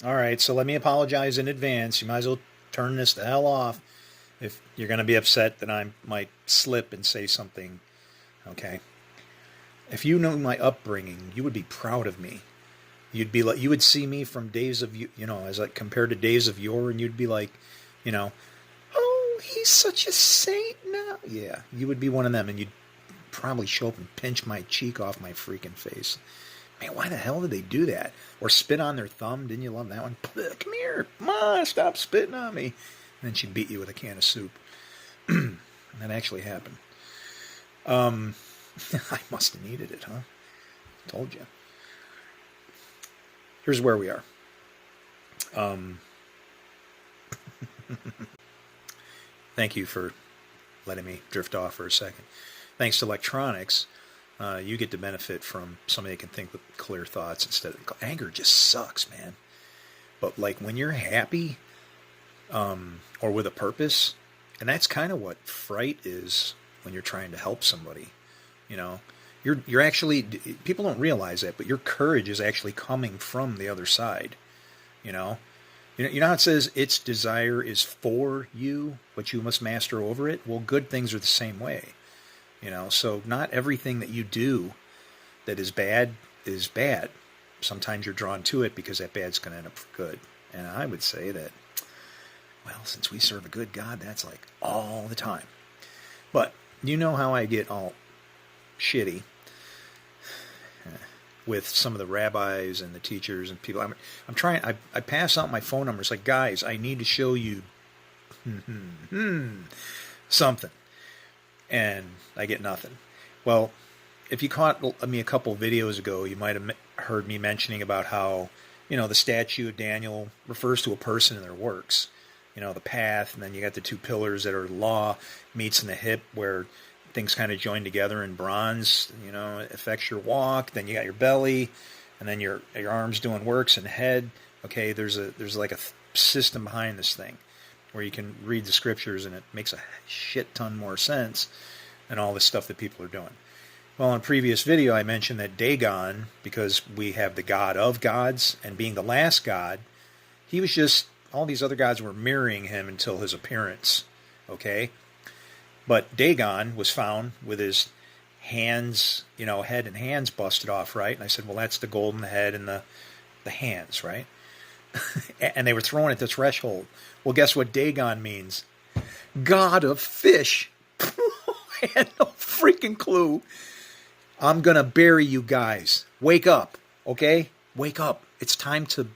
All right, so let me apologize in advance. You might as well turn this the hell off if you're going to be upset that I might slip and say something. Okay. If you knew my upbringing, you would be proud of me. You'd be like, you would see me from days of as like compared to days of yore, and you'd be like, you know, oh, he's such a saint now. Yeah, you would be one of them, and you'd probably show up and pinch my cheek off my freaking face. Man, why the hell did they do that? Or spit on their thumb? Didn't you love that one? Come here, come on, stop spitting on me. And then she'd beat you with a can of soup. That actually happened. I must have needed it, huh? Told you. Here's where we are. Thank you for letting me drift off for a second. Thanks to electronics, you get to benefit from somebody that can think with clear thoughts instead of anger. Just sucks, man. But like when you're happy, or with a purpose, and that's kind of what fright is when you're trying to help somebody. You know, you're actually, people don't realize that, but your courage is actually coming from the other side. You know how it says its desire is for you, but you must master over it. Well, good things are the same way. So not everything that you do that is bad is bad. Sometimes you're drawn to it because that bad's going to end up for good. And I would say that, well, since we serve a good God, that's like all the time. But you know how I get all shitty with some of the rabbis and the teachers and people. I'm trying. I pass out my phone numbers like, guys, I need to show you something, and I get nothing. Well, if you caught me a couple videos ago, you might have heard me mentioning about how the statue of Daniel refers to a person and their works. The path, and then you got the two pillars that are law meets in the hip where things kind of join together in bronze, affects your walk. Then you got your belly, and then your arms doing works and head. Okay, there's like a system behind this thing where you can read the scriptures and it makes a shit ton more sense than all this stuff that people are doing. Well, in a previous video, I mentioned that Dagon, because we have the God of gods and being the last God, he was just, all these other gods were mirroring him until his appearance. Okay? But Dagon was found with his hands, head and hands busted off, right? And I said, well, that's the golden head and the hands, right? And they were thrown at the threshold. Well, guess what Dagon means? God of fish. I had no freaking clue. I'm going to bury you guys. Wake up, okay? Wake up. It's time to